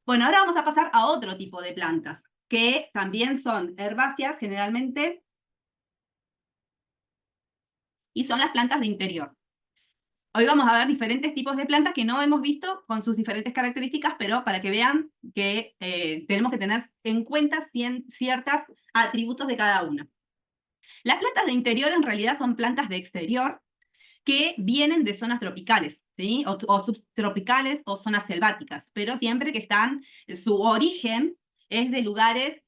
Bueno, ahora vamos a pasar a otro tipo de plantas, que también son herbáceas generalmente, y son las plantas de interior. Hoy vamos a ver diferentes tipos de plantas que no hemos visto con sus diferentes características, pero para que vean que tenemos que tener en cuenta ciertos atributos de cada una. Las plantas de interior en realidad son plantas de exterior que vienen de zonas tropicales, ¿sí? O subtropicales o zonas selváticas, pero siempre que están, su origen es de lugares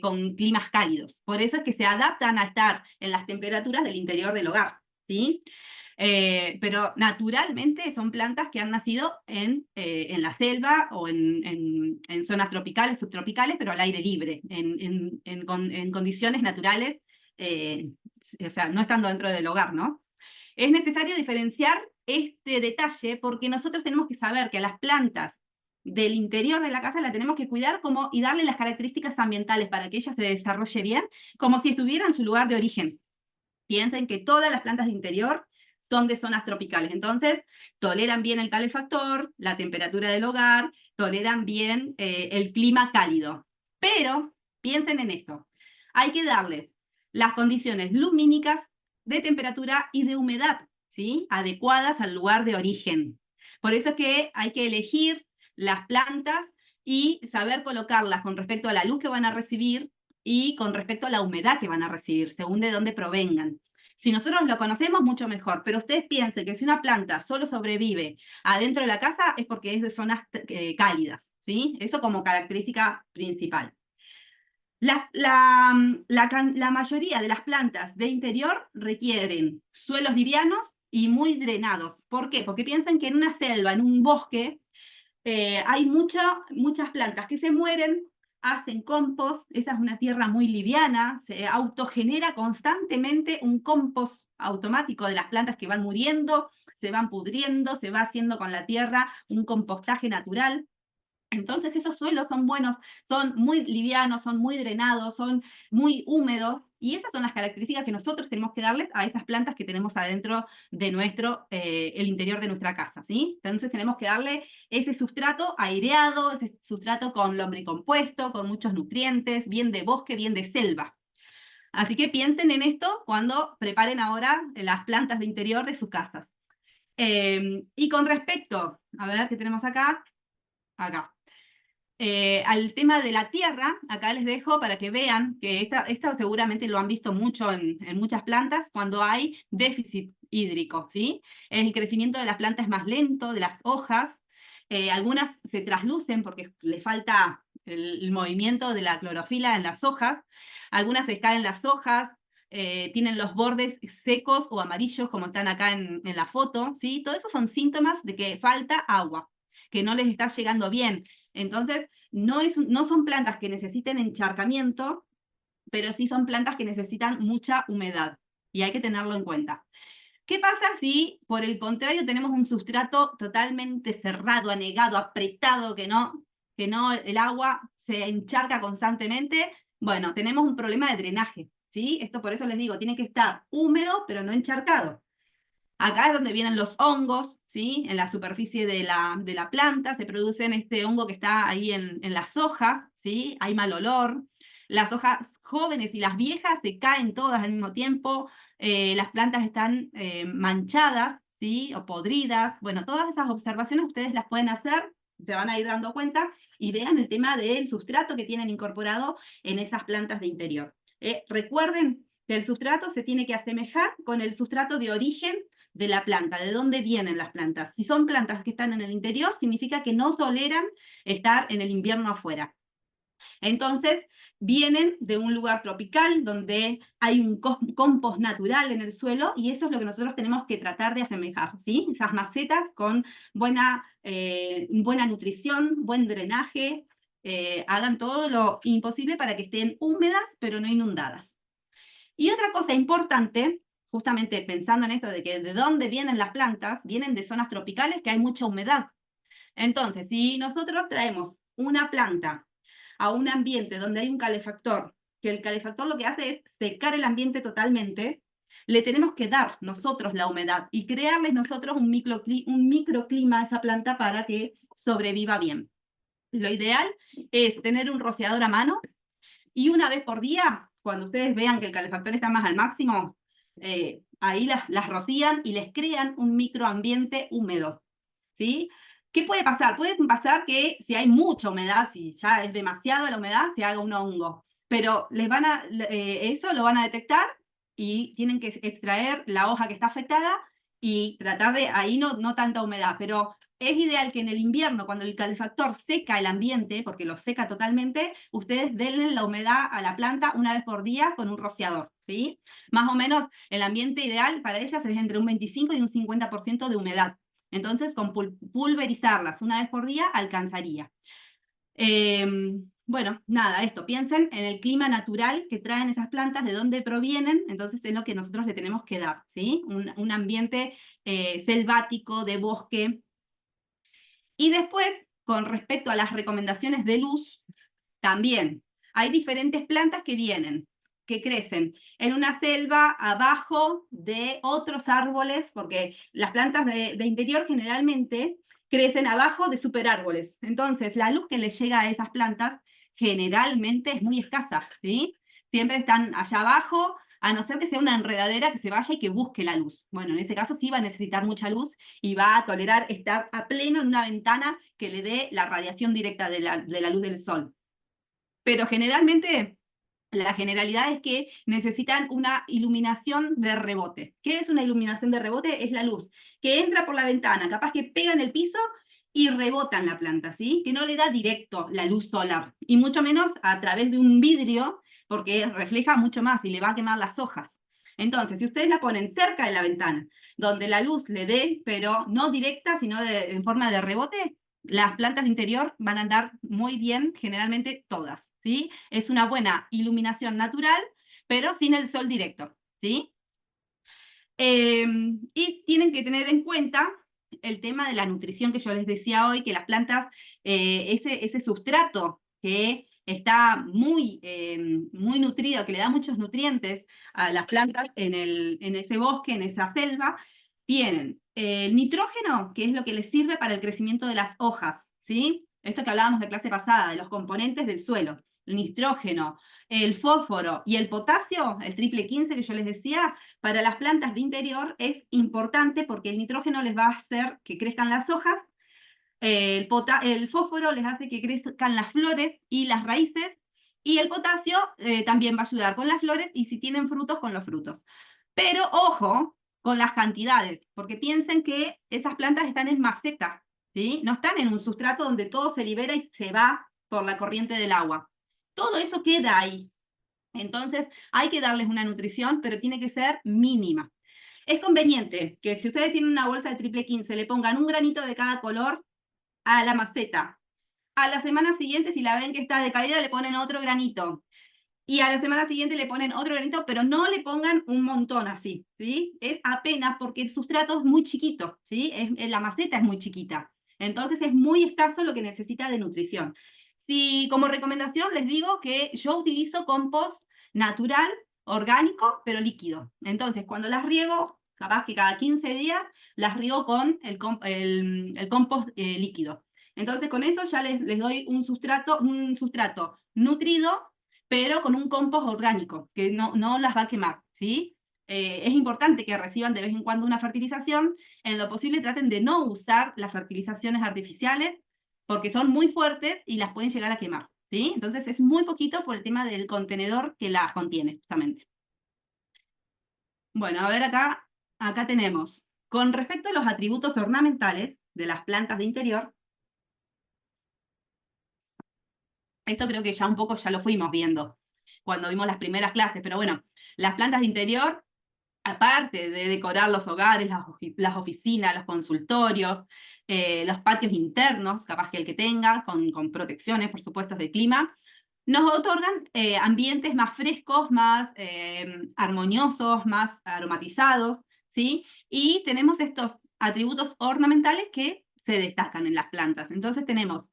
con climas cálidos. Por eso es que se adaptan a estar en las temperaturas del interior del hogar, ¿sí? Pero naturalmente son plantas que han nacido en la selva o en zonas tropicales, subtropicales, pero al aire libre, en condiciones naturales, o sea, no estando dentro del hogar, ¿no? Es necesario diferenciar este detalle porque nosotros tenemos que saber que a las plantas del interior de la casa la tenemos que cuidar y darle las características ambientales para que ella se desarrolle bien, como si estuviera en su lugar de origen. Piensen que todas las plantas de interior son de zonas tropicales, entonces toleran bien el calefactor, la temperatura del hogar, toleran bien el clima cálido. Pero piensen en esto, hay que darles las condiciones lumínicas, de temperatura y de humedad, ¿sí? Adecuadas al lugar de origen. Por eso es que hay que elegir las plantas y saber colocarlas con respecto a la luz que van a recibir y con respecto a la humedad que van a recibir, según de dónde provengan. Si nosotros lo conocemos, mucho mejor, pero ustedes piensen que si una planta solo sobrevive adentro de la casa es porque es de zonas cálidas, ¿sí? Eso como característica principal. La mayoría de las plantas de interior requieren suelos livianos y muy drenados. ¿Por qué? Porque piensen que en una selva, en un bosque, hay muchas plantas que se mueren, hacen compost, esa es una tierra muy liviana, se autogenera constantemente un compost automático de las plantas que van muriendo, se van pudriendo, se va haciendo con la tierra un compostaje natural. Entonces esos suelos son buenos, son muy livianos, son muy drenados, son muy húmedos y esas son las características que nosotros tenemos que darles a esas plantas que tenemos adentro de el interior de nuestra casa, ¿sí? Entonces tenemos que darle ese sustrato aireado, ese sustrato con lombricompuesto, con muchos nutrientes, bien de bosque, bien de selva. Así que piensen en esto cuando preparen ahora las plantas de interior de sus casas. Y con respecto, a ver, ¿qué tenemos acá? Acá. Al tema de la tierra, acá les dejo para que vean que esto seguramente lo han visto mucho en muchas plantas cuando hay déficit hídrico, ¿sí? El crecimiento de las plantas es más lento, de las hojas, algunas se traslucen porque le falta el movimiento de la clorofila en las hojas, algunas se caen las hojas, tienen los bordes secos o amarillos como están acá en la foto, ¿sí? Todo eso son síntomas de que falta agua, que no les está llegando bien. Entonces, no son plantas que necesiten encharcamiento, pero sí son plantas que necesitan mucha humedad y hay que tenerlo en cuenta. ¿Qué pasa si, por el contrario, tenemos un sustrato totalmente cerrado, anegado, apretado, que no el agua se encharca constantemente? Bueno, tenemos un problema de drenaje, ¿sí? Esto por eso les digo, tiene que estar húmedo, pero no encharcado. Acá es donde vienen los hongos, ¿sí? En la superficie de la planta se producen este hongo que está ahí en las hojas, ¿sí? Hay mal olor. Las hojas jóvenes y las viejas se caen todas al mismo tiempo. Las plantas están manchadas, ¿sí? O podridas. Bueno, todas esas observaciones ustedes las pueden hacer, se van a ir dando cuenta y vean el tema del sustrato que tienen incorporado en esas plantas de interior. Recuerden que el sustrato se tiene que asemejar con el sustrato de origen de la planta, de dónde vienen las plantas. Si son plantas que están en el interior, significa que no toleran estar en el invierno afuera. Entonces, vienen de un lugar tropical donde hay un compost natural en el suelo y eso es lo que nosotros tenemos que tratar de asemejar, ¿sí? Esas macetas con buena nutrición, buen drenaje, hagan todo lo imposible para que estén húmedas pero no inundadas. Y otra cosa importante, justamente pensando en esto de que de dónde vienen las plantas, vienen de zonas tropicales que hay mucha humedad. Entonces, si nosotros traemos una planta a un ambiente donde hay un calefactor, que el calefactor lo que hace es secar el ambiente totalmente, le tenemos que dar nosotros la humedad y crearles nosotros un microclima a esa planta para que sobreviva bien. Lo ideal es tener un rociador a mano y una vez por día, cuando ustedes vean que el calefactor está más al máximo, ahí las rocían y les crean un microambiente húmedo, ¿sí? ¿Qué puede pasar? Puede pasar que si hay mucha humedad, si ya es demasiada la humedad, se haga un hongo. Pero eso lo van a detectar y tienen que extraer la hoja que está afectada y tratar de, ahí no tanta humedad, pero es ideal que en el invierno, cuando el calefactor seca el ambiente, porque lo seca totalmente, ustedes denle la humedad a la planta una vez por día con un rociador, ¿sí? Más o menos el ambiente ideal para ellas es entre un 25 y un 50% de humedad. Entonces, con pulverizarlas una vez por día alcanzaría. Bueno, nada, esto, piensen en el clima natural que traen esas plantas, de dónde provienen, entonces es lo que nosotros le tenemos que dar, ¿sí? Un ambiente selvático, de bosque. Y después, con respecto a las recomendaciones de luz, también hay diferentes plantas que crecen en una selva abajo de otros árboles, porque las plantas de interior generalmente crecen abajo de superárboles. Entonces, la luz que les llega a esas plantas generalmente es muy escasa, ¿sí? Siempre están allá abajo, a no ser que sea una enredadera que se vaya y que busque la luz. Bueno, en ese caso sí va a necesitar mucha luz y va a tolerar estar a pleno en una ventana que le dé la radiación directa de la luz del sol. Pero generalmente la generalidad es que necesitan una iluminación de rebote. ¿Qué es una iluminación de rebote? Es la luz que entra por la ventana, capaz que pega en el piso y rebota en la planta, ¿sí? Que no le da directo la luz solar, y mucho menos a través de un vidrio, porque refleja mucho más y le va a quemar las hojas. Entonces, si ustedes la ponen cerca de la ventana, donde la luz le dé, pero no directa, sino en forma de rebote, las plantas de interior van a andar muy bien, generalmente todas, ¿sí? Es una buena iluminación natural, pero sin el sol directo, ¿sí? Y tienen que tener en cuenta el tema de la nutrición que yo les decía hoy, que las plantas, ese sustrato que está muy nutrido, que le da muchos nutrientes a las plantas en ese bosque, en esa selva, tienen el nitrógeno, que es lo que les sirve para el crecimiento de las hojas, ¿sí? Esto que hablábamos de clase pasada, de los componentes del suelo. El nitrógeno, el fósforo y el potasio, el triple 15 que yo les decía, para las plantas de interior es importante porque el nitrógeno les va a hacer que crezcan las hojas, el fósforo les hace que crezcan las flores y las raíces, y el potasio también va a ayudar con las flores y si tienen frutos, con los frutos. Pero ojo con las cantidades, porque piensen que esas plantas están en maceta, ¿sí? No están en un sustrato donde todo se libera y se va por la corriente del agua. Todo eso queda ahí. Entonces, hay que darles una nutrición, pero tiene que ser mínima. Es conveniente que si ustedes tienen una bolsa de triple 15, le pongan un granito de cada color a la maceta. A la semana siguiente, si la ven que está decaída, le ponen otro granito. Y a la semana siguiente le ponen otro granito, pero no le pongan un montón así, ¿sí? Es apenas porque el sustrato es muy chiquito, ¿sí? La maceta es muy chiquita. Entonces es muy escaso lo que necesita de nutrición. Si como recomendación les digo que yo utilizo compost natural, orgánico, pero líquido. Entonces, cuando las riego, capaz que cada 15 días, las riego con el compost líquido. Entonces, con esto ya les doy un sustrato nutrido, pero con un compost orgánico, que no las va a quemar, ¿sí? Es importante que reciban de vez en cuando una fertilización. En lo posible traten de no usar las fertilizaciones artificiales, porque son muy fuertes y las pueden llegar a quemar, ¿sí? Entonces es muy poquito por el tema del contenedor que las contiene, justamente. Bueno, a ver acá tenemos, con respecto a los atributos ornamentales de las plantas de interior, esto creo que ya un poco ya lo fuimos viendo cuando vimos las primeras clases, pero bueno, las plantas de interior, aparte de decorar los hogares, las oficinas, los consultorios, los patios internos, capaz que el que tenga, con protecciones, por supuesto, del clima, nos otorgan ambientes más frescos, más armoniosos, más aromatizados, ¿sí? Y tenemos estos atributos ornamentales que se destacan en las plantas. Entonces tenemos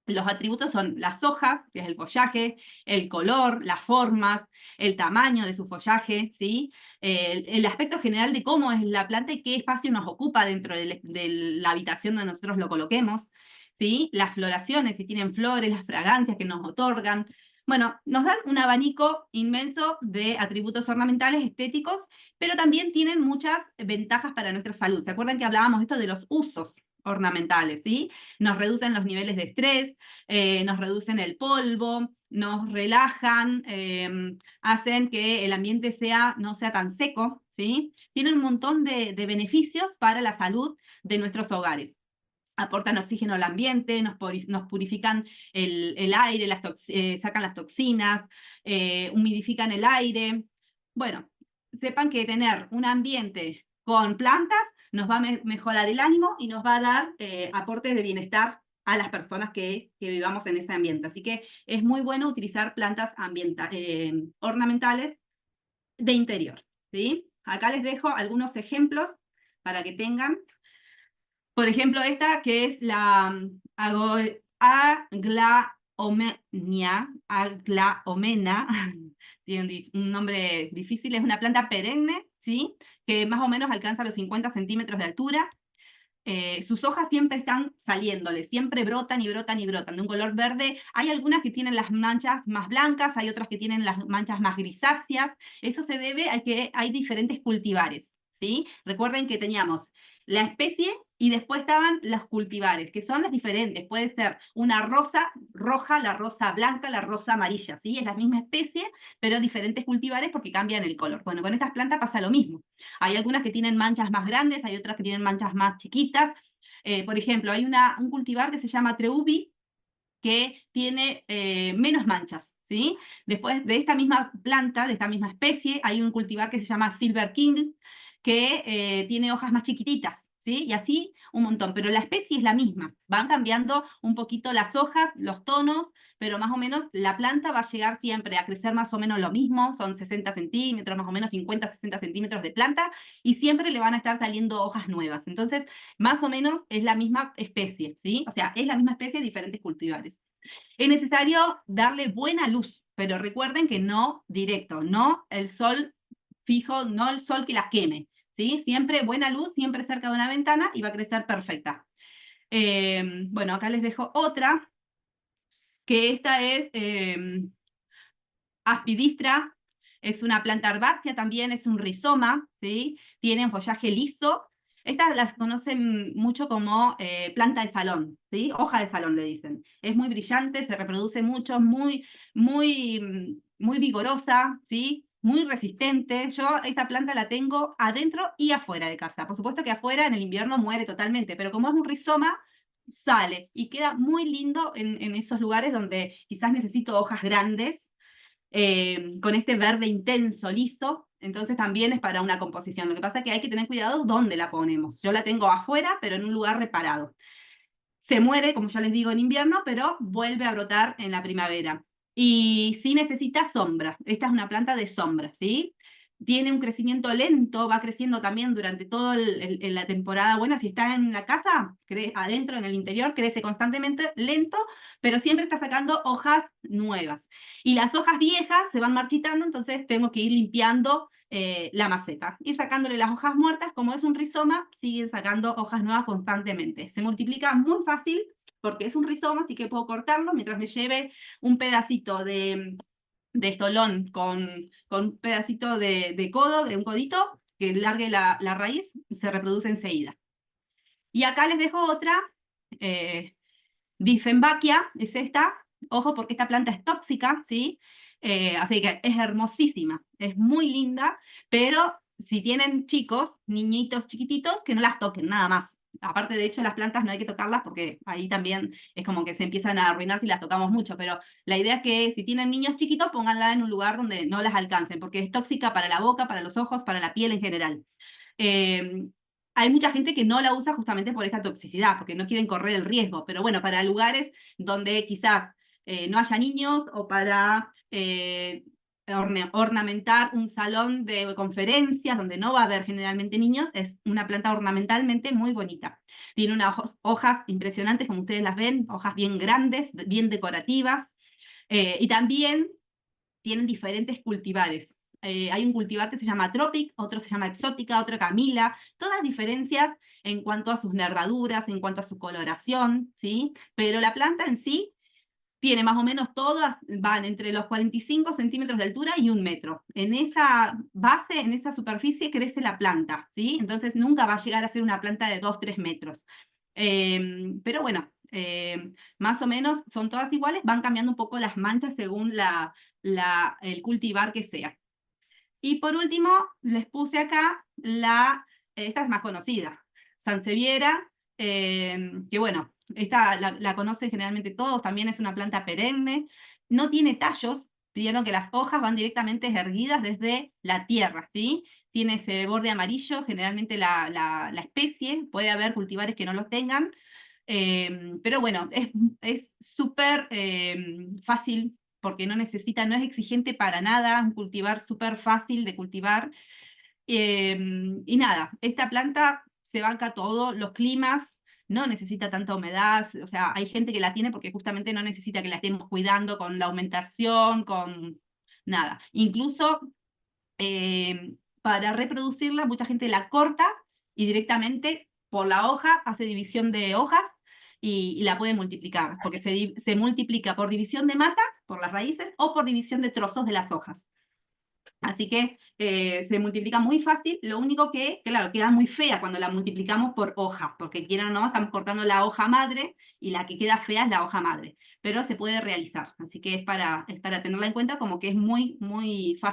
los atributos son las hojas, que es el follaje, el color, las formas, el tamaño de su follaje, ¿sí? El aspecto general de cómo es la planta y qué espacio nos ocupa dentro de la habitación donde nosotros lo coloquemos. ¿sí? Las floraciones, si tienen flores, las fragancias que nos otorgan. Bueno, nos dan un abanico inmenso de atributos ornamentales, estéticos, pero también tienen muchas ventajas para nuestra salud. ¿Se acuerdan que hablábamos esto de los usos ornamentales, ¿sí? Nos reducen los niveles de estrés, nos reducen el polvo, nos relajan, hacen que el ambiente no sea tan seco, ¿sí? Tienen un montón de beneficios para la salud de nuestros hogares. Aportan oxígeno al ambiente, nos purifican el aire, sacan las toxinas, humidifican el aire. Bueno, sepan que tener un ambiente con plantas nos va a mejorar el ánimo y nos va a dar aportes de bienestar a las personas que vivamos en ese ambiente. Así que es muy bueno utilizar plantas ornamentales de interior, ¿sí? Acá les dejo algunos ejemplos para que tengan. Por ejemplo, esta que es la aglaomena, tiene un nombre difícil, es una planta perenne, ¿sí? Que más o menos alcanza los 50 centímetros de altura. Sus hojas siempre están saliéndole, siempre brotan y brotan y brotan, de un color verde. Hay algunas que tienen las manchas más blancas, hay otras que tienen las manchas más grisáceas. Eso se debe a que hay diferentes cultivares, ¿sí? Recuerden que teníamos la especie y después estaban los cultivares, que son las diferentes. Puede ser una rosa roja, la rosa blanca, la rosa amarilla, ¿sí? Es la misma especie, pero diferentes cultivares porque cambian el color. Bueno, con estas plantas pasa lo mismo. Hay algunas que tienen manchas más grandes, hay otras que tienen manchas más chiquitas. Por ejemplo, hay un cultivar que se llama Treubi, que tiene menos manchas, ¿sí? Después de esta misma planta, de esta misma especie, hay un cultivar que se llama Silver King, que tiene hojas más chiquititas, ¿sí? Y así un montón, pero la especie es la misma. Van cambiando un poquito las hojas, los tonos, pero más o menos la planta va a llegar siempre a crecer más o menos lo mismo, son 60 centímetros, más o menos 50, 60 centímetros de planta, y siempre le van a estar saliendo hojas nuevas. Entonces, más o menos es la misma especie, ¿sí? O sea, es la misma especie de diferentes cultivares. Es necesario darle buena luz, pero recuerden que no directo, no el sol fijo, no el sol que la queme, ¿sí? Siempre buena luz, siempre cerca de una ventana y va a crecer perfecta. Bueno, acá les dejo otra, que esta es Aspidistra, es una planta herbácea también, es un rizoma, ¿sí? Tienen follaje liso. Estas las conocen mucho como planta de salón, ¿sí? Hoja de salón le dicen. Es muy brillante, se reproduce mucho, muy vigorosa, ¿sí? Muy resistente. Yo esta planta la tengo adentro y afuera de casa. Por supuesto que afuera en el invierno muere totalmente, pero como es un rizoma, sale y queda muy lindo en esos lugares donde quizás necesito hojas grandes, con este verde intenso, liso, entonces también es para una composición. Lo que pasa es que hay que tener cuidado dónde la ponemos. Yo la tengo afuera, pero en un lugar reparado. Se muere, como ya les digo, en invierno, pero vuelve a brotar en la primavera. Y sí necesita sombra. Esta es una planta de sombra, ¿sí? Tiene un crecimiento lento, va creciendo también durante toda la temporada buena. Si está en la casa, adentro, en el interior, crece constantemente, lento, pero siempre está sacando hojas nuevas. Y las hojas viejas se van marchitando, entonces tengo que ir limpiando la maceta. Ir sacándole las hojas muertas, como es un rizoma, siguen sacando hojas nuevas constantemente. Se multiplica muy fácil porque es un rizoma, así que puedo cortarlo mientras me lleve un pedacito de estolón con un pedacito de codo, de un codito, que largue la raíz, se reproduce enseguida. Y acá les dejo otra, Dieffenbachia, es esta. Ojo porque esta planta es tóxica, ¿sí? Así que es hermosísima, es muy linda, pero si tienen chicos, niñitos chiquititos, que no las toquen, nada más. Aparte, de hecho, las plantas no hay que tocarlas porque ahí también es como que se empiezan a arruinar si las tocamos mucho, pero la idea es que si tienen niños chiquitos, pónganla en un lugar donde no las alcancen, porque es tóxica para la boca, para los ojos, para la piel en general. Eh, Hay mucha gente que no la usa justamente por esta toxicidad, porque no quieren correr el riesgo, pero bueno, para lugares donde quizás no haya niños o para ornamentar un salón de conferencias donde no va a haber generalmente niños, es una planta ornamentalmente muy bonita. Tiene unas hojas impresionantes, como ustedes las ven, hojas bien grandes, bien decorativas, y también tienen diferentes cultivares. hay un cultivar que se llama Tropic, otro se llama Exótica, otro Camila, todas diferencias en cuanto a sus nervaduras, en cuanto a su coloración, ¿sí? Pero la planta en sí tiene más o menos todas, van entre los 45 centímetros de altura y 1 metro. En esa base, en esa superficie crece la planta, ¿sí? Entonces nunca va a llegar a ser una planta de 2, 3 metros. Pero bueno, más o menos son todas iguales, van cambiando un poco las manchas según el cultivar que sea. Y por último, les puse acá esta es más conocida, Sansevieria, que bueno, esta la conocen generalmente todos, también es una planta perenne, no tiene tallos, vieron que las hojas van directamente erguidas desde la tierra, ¿sí? Tiene ese borde amarillo, generalmente la especie, puede haber cultivares que no lo tengan, pero bueno, es súper fácil porque no necesita, no es exigente para nada, un cultivar súper fácil de cultivar. Y nada, esta planta se banca todo, los climas, no necesita tanta humedad, o sea, hay gente que la tiene porque justamente no necesita que la estemos cuidando con la aumentación, con nada. Incluso para reproducirla, mucha gente la corta y directamente por la hoja hace división de hojas y la puede multiplicar, porque se multiplica por división de mata, por las raíces, o por división de trozos de las hojas. Así que se multiplica muy fácil, lo único que, claro, queda muy fea cuando la multiplicamos por hojas, porque quieran o no, estamos cortando la hoja madre y la que queda fea es la hoja madre, pero se puede realizar, así que es para tenerla en cuenta como que es muy, muy fácil.